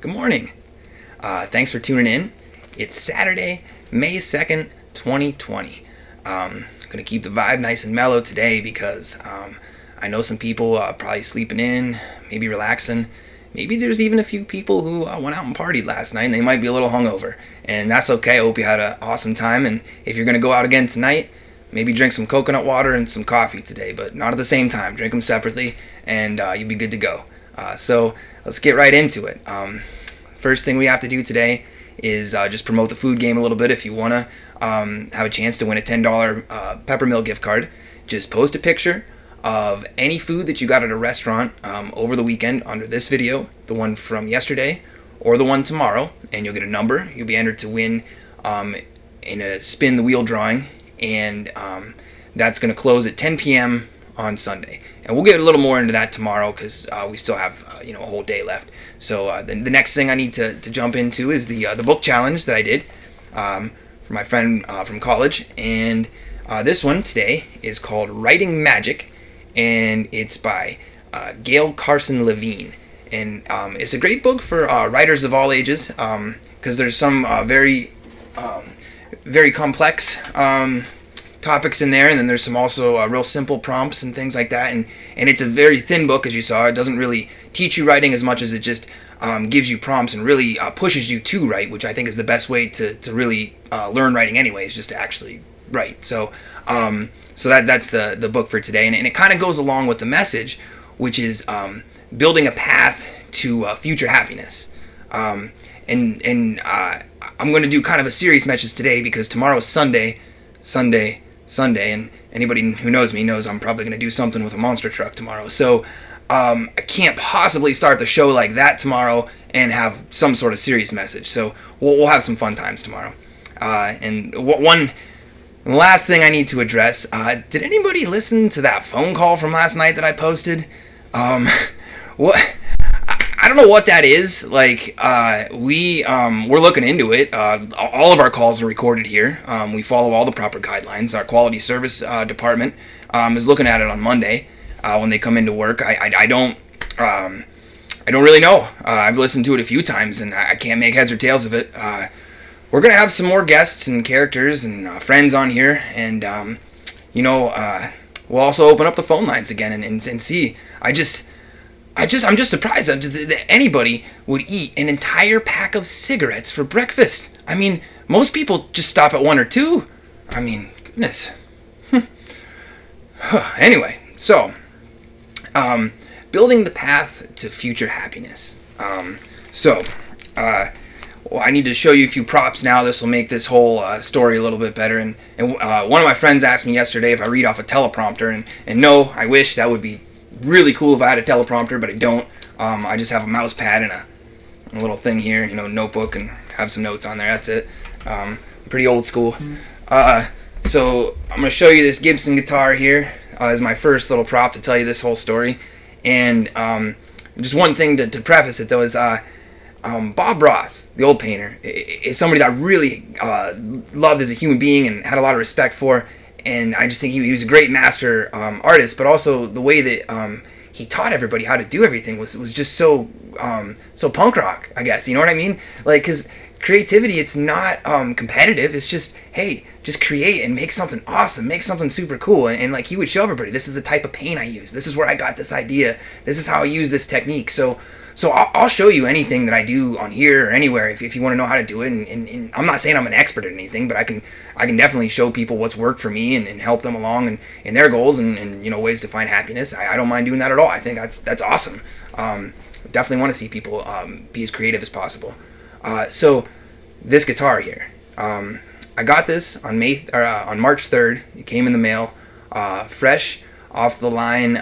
Good morning. Thanks for tuning in. It's Saturday, May 2nd, 2020. Going to keep the vibe nice and mellow today because I know some people probably sleeping in, maybe relaxing. Maybe there's even a few people who went out and partied last night and they might be a little hungover. And that's okay. I hope you had an awesome time. And if you're going to go out again tonight, maybe drink some coconut water and some coffee today, but not at the same time. Drink them separately and you'll be good to go. So let's get right into it. First thing we have to do today is just promote the food game a little bit. If you want to have a chance to win a $10 Peppermill gift card, just post a picture of any food that you got at a restaurant over the weekend under this video, the one from yesterday or the one tomorrow, and you'll get a number. You'll be entered to win in a spin the wheel drawing, and that's going to close at 10 p.m. on Sunday. And we'll get a little more into that tomorrow because we still have a whole day left. So the next thing I need to jump into is the book challenge that I did for my friend from college. And this one today is called Writing Magic, and it's by Gail Carson Levine. And it's a great book for writers of all ages because there's some very complex topics in there, and then there's some also real simple prompts and things like that, and it's a very thin book, as you saw. It doesn't really teach you writing as much as it just gives you prompts and really pushes you to write, which I think is the best way to really learn writing anyway, is just to actually write. So that's the book for today, and it kind of goes along with the message, which is building a path to future happiness. And I'm going to do kind of a serious message today because tomorrow is Sunday, and anybody who knows me knows I'm probably going to do something with a monster truck tomorrow. So I can't possibly start the show like that tomorrow and have some sort of serious message. So we'll have some fun times tomorrow. And one last thing I need to address, did anybody listen to that phone call from last night that I posted? What? I don't know what that is. Like, we're looking into it. All of our calls are recorded here. We follow all the proper guidelines. Our quality service department is looking at it on Monday when they come into work. I don't really know. I've listened to it a few times and I can't make heads or tails of it. We're gonna have some more guests and characters and friends on here, and we'll also open up the phone lines again and see. I'm just surprised that anybody would eat an entire pack of cigarettes for breakfast. I mean, most people just stop at one or two. I mean, goodness. Anyway, so, building the path to future happiness. I need to show you a few props now. This will make this whole story a little bit better. And one of my friends asked me yesterday if I read off a teleprompter, and no, I wish. That would be really cool if I had a teleprompter, but I don't. I just have a mouse pad and a little thing here, notebook, and have some notes on there. That's it. Pretty old school. So I'm going to show you this Gibson guitar here as my first little prop to tell you this whole story. And just one thing to preface it, though, is Bob Ross, the old painter, is somebody that I really loved as a human being and had a lot of respect for. And I just think he was a great master artist, but also the way that he taught everybody how to do everything was just so punk rock, I guess. You know what I mean? Like, because creativity, it's not competitive. It's just, hey, just create and make something awesome, make something super cool. And like, he would show everybody, this is the type of paint I use. This is where I got this idea. This is how I use this technique. So I'll show you anything that I do on here or anywhere if you want to know how to do it. And I'm not saying I'm an expert at anything, but I can definitely show people what's worked for me and help them along in their goals and ways to find happiness. I don't mind doing that at all. I think that's awesome. Definitely want to see people be as creative as possible. So this guitar here, I got this on March 3rd. It came in the mail, fresh off the line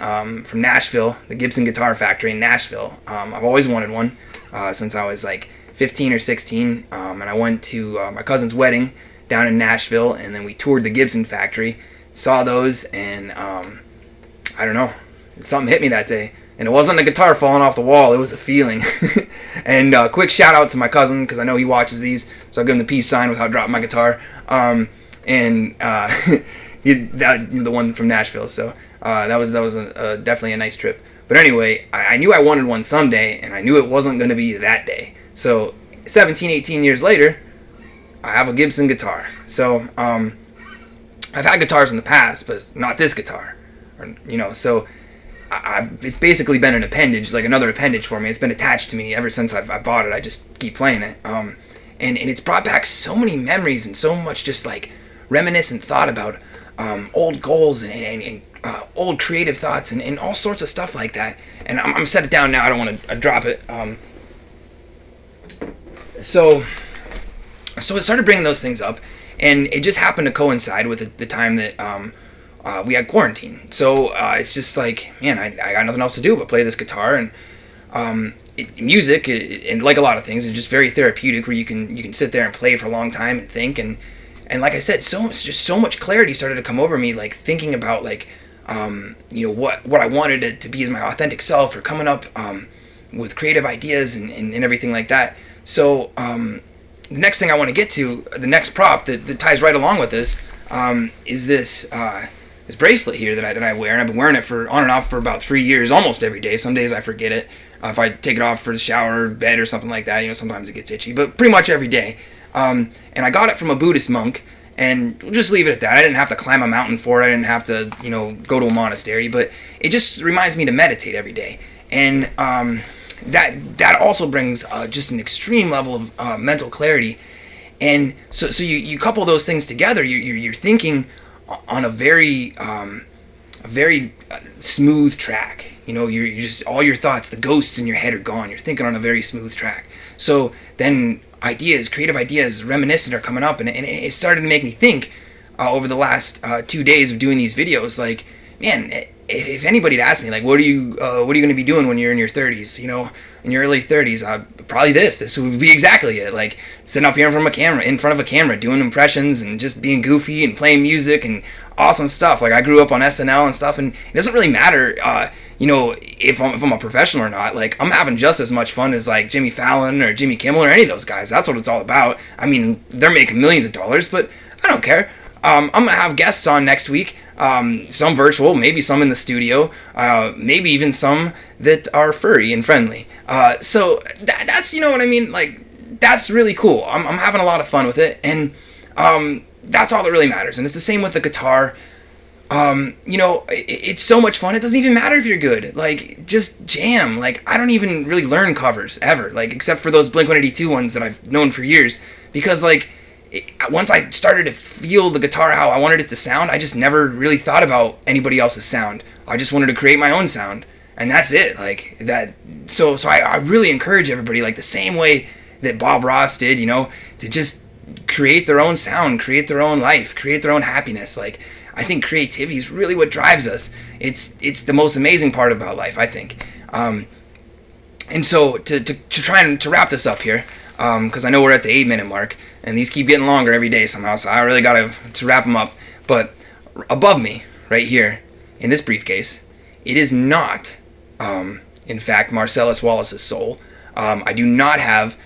from Nashville, the Gibson Guitar Factory in Nashville. I've always wanted one since I was like 15 or 16, and I went to my cousin's wedding down in Nashville, and then we toured the Gibson factory, saw those, and I don't know, something hit me that day. And it wasn't a guitar falling off the wall, it was a feeling. And quick shout out to my cousin, because I know he watches these, so I'll give him the peace sign without dropping my guitar. The one from Nashville, so that was definitely a nice trip. But anyway, I knew I wanted one someday, and I knew it wasn't going to be that day. So 17, 18 years later, I have a Gibson guitar. So I've had guitars in the past, but not this guitar. So it's basically been an appendage, like another appendage for me. It's been attached to me ever since I bought it. I just keep playing it. And it's brought back so many memories and so much just like reminiscent thought about old goals and old creative thoughts and all sorts of stuff like that. And I'm set it down now. I don't want to drop it. So it started bringing those things up, and it just happened to coincide with the time that we had quarantine. So it's just like, man, I got nothing else to do but play this guitar. And music, and like a lot of things, is just very therapeutic, where you can sit there and play for a long time and think. And like I said, so much clarity started to come over me, like thinking about like what I wanted it to be as my authentic self, or coming up with creative ideas and everything like that. So the next thing I want to get to, the next prop that ties right along with this, is this bracelet here that I wear, and I've been wearing it for on and off for about 3 years, almost every day. Some days I forget it. If I take it off for the shower, bed, or something like that, sometimes it gets itchy, but pretty much every day. And I got it from a Buddhist monk, and we'll just leave it at that. I didn't have to climb a mountain for it. I didn't have to, go to a monastery, but it just reminds me to meditate every day. And that also brings just an extreme level of mental clarity. And so you couple those things together, you're thinking on a very smooth track. You're just, all your thoughts, the ghosts in your head are gone. You're thinking on a very smooth track. So then creative ideas, reminiscent, are coming up, and it started to make me think over the last 2 days of doing these videos, like, man, if anybody had asked me, like, what are you going to be doing when you're in your 30s, in your early 30s, probably this would be exactly it, like sitting up here in front of a camera, doing impressions and just being goofy and playing music and awesome stuff. Like, I grew up on SNL and stuff, and it doesn't really matter, if I'm a professional or not. Like, I'm having just as much fun as like Jimmy Fallon or Jimmy Kimmel or any of those guys. That's what it's all about. I mean, they're making millions of dollars, but I don't care. I'm gonna have guests on next week. Some virtual, maybe some in the studio, maybe even some that are furry and friendly. So that's, what I mean? Like, that's really cool. I'm having a lot of fun with it, and that's all that really matters. And it's the same with the guitar. It's so much fun. It doesn't even matter if you're good. Like, just jam. Like, I don't even really learn covers ever, like, except for those Blink-182 ones that I've known for years, because like, once I started to feel the guitar how I wanted it to sound, I just never really thought about anybody else's sound. I just wanted to create my own sound, and that's it. Like that. So I really encourage everybody, like the same way that Bob Ross did, to just create their own sound, create their own life, create their own happiness. Like, I think creativity is really what drives us. It's the most amazing part about life, I think. And so to try and to wrap this up here, because I know we're at the 8-minute mark, and these keep getting longer every day somehow, so I really got to wrap them up. But above me, right here, in this briefcase, it is not, in fact, Marcellus Wallace's soul. I do not have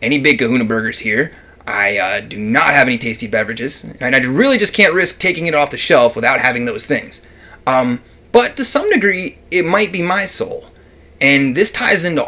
any Big Kahuna burgers here. I do not have any tasty beverages, and I really just can't risk taking it off the shelf without having those things. But to some degree, it might be my soul. And this ties into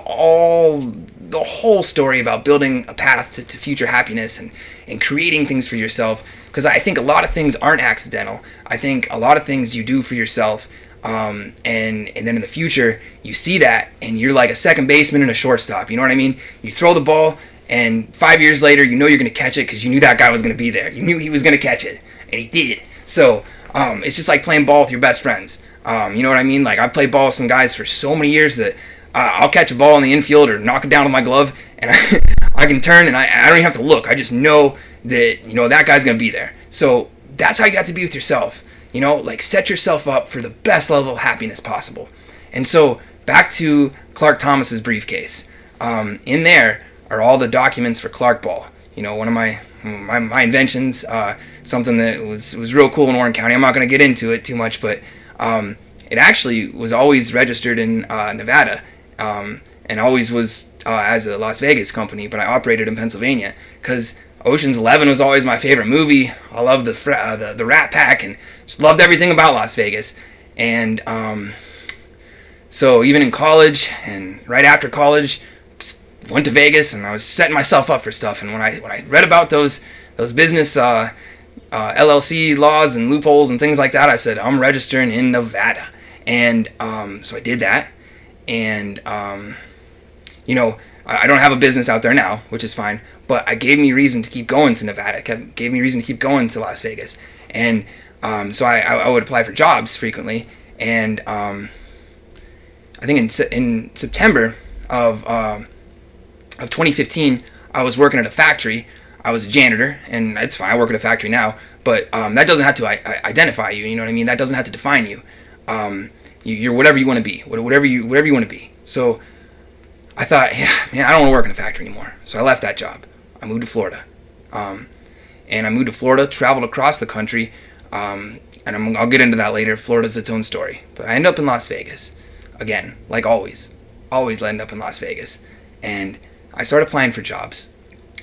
the whole story about building a path to future happiness and creating things for yourself. Because I think a lot of things aren't accidental. I think a lot of things you do for yourself, and then in the future, you see that, and you're like a second baseman and a shortstop. You know what I mean? You throw the ball, and 5 years later, you're going to catch it because you knew that guy was going to be there. You knew he was going to catch it, and he did. So it's just like playing ball with your best friends. You know what I mean? Like, I played ball with some guys for so many years that I'll catch a ball in the infield or knock it down with my glove, and I can turn, and I don't even have to look. I just know that, that guy's going to be there. So that's how you got to be with yourself. Like, set yourself up for the best level of happiness possible. And so back to Clark Thomas's briefcase. In there are all the documents for Clark Ball. One of my inventions, something that was real cool in Warren County. I'm not going to get into it too much, but it actually was always registered in Nevada, and always was as a Las Vegas company, but I operated in Pennsylvania because Ocean's 11 was always my favorite movie. I loved the Rat Pack and just loved everything about Las Vegas. And so even in college and right after college, just went to Vegas and I was setting myself up for stuff. And when I read about those business LLC laws and loopholes and things like that, I said, I'm registering in Nevada. And so I did that. And you know, I don't have a business out there now, which is fine. But it gave me reason to keep going to Nevada. It gave me reason to keep going to Las Vegas. And so I would apply for jobs frequently. And I think in September of 2015, I was working at a factory. I was a janitor, and it's fine. I work at a factory now, but that doesn't have to identify you. You know what I mean? That doesn't have to define you. You're whatever you want to be. Whatever you want to be. So I thought, yeah, man, I don't want to work in a factory anymore. So I left that job. I moved to Florida, and I moved to Florida. Traveled across the country, and I'll get into that later. Florida's its own story. But I ended up in Las Vegas again, like always end up in Las Vegas, and I started applying for jobs.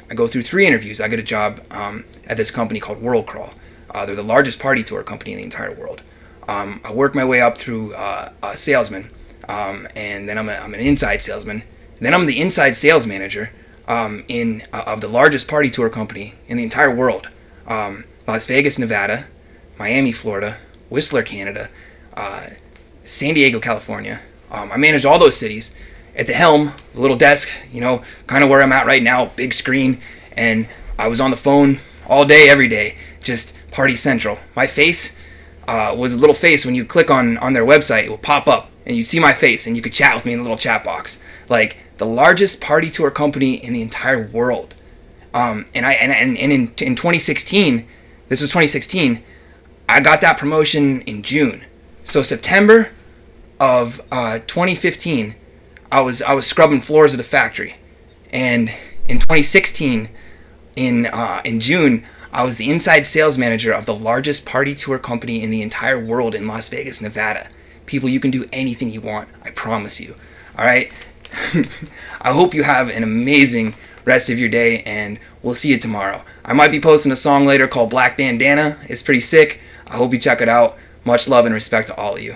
I go through 3 interviews. I get a job at this company called World Crawl. They're the largest party tour company in the entire world. I work my way up through a salesman, and then I'm an inside salesman. And then I'm the inside sales manager of the largest party tour company in the entire world. Las Vegas, Nevada, Miami, Florida, Whistler, Canada, San Diego, California. I manage all those cities. At the helm, a little desk, you know, kind of where I'm at right now, big screen, and I was on the phone all day, every day, just Party Central. My face was a little face. When you click on their website, it will pop up, and you see my face, and you could chat with me in the little chat box. Like, the largest party tour company in the entire world. And in 2016, this was 2016, I got that promotion in June. So September of 2015, I was scrubbing floors at a factory, and in 2016, in June, I was the inside sales manager of the largest party tour company in the entire world in Las Vegas, Nevada. People, you can do anything you want, I promise you. All right. I hope you have an amazing rest of your day, and we'll see you tomorrow. I might be posting a song later called Black Bandana. It's pretty sick. I hope you check it out. Much love and respect to all of you.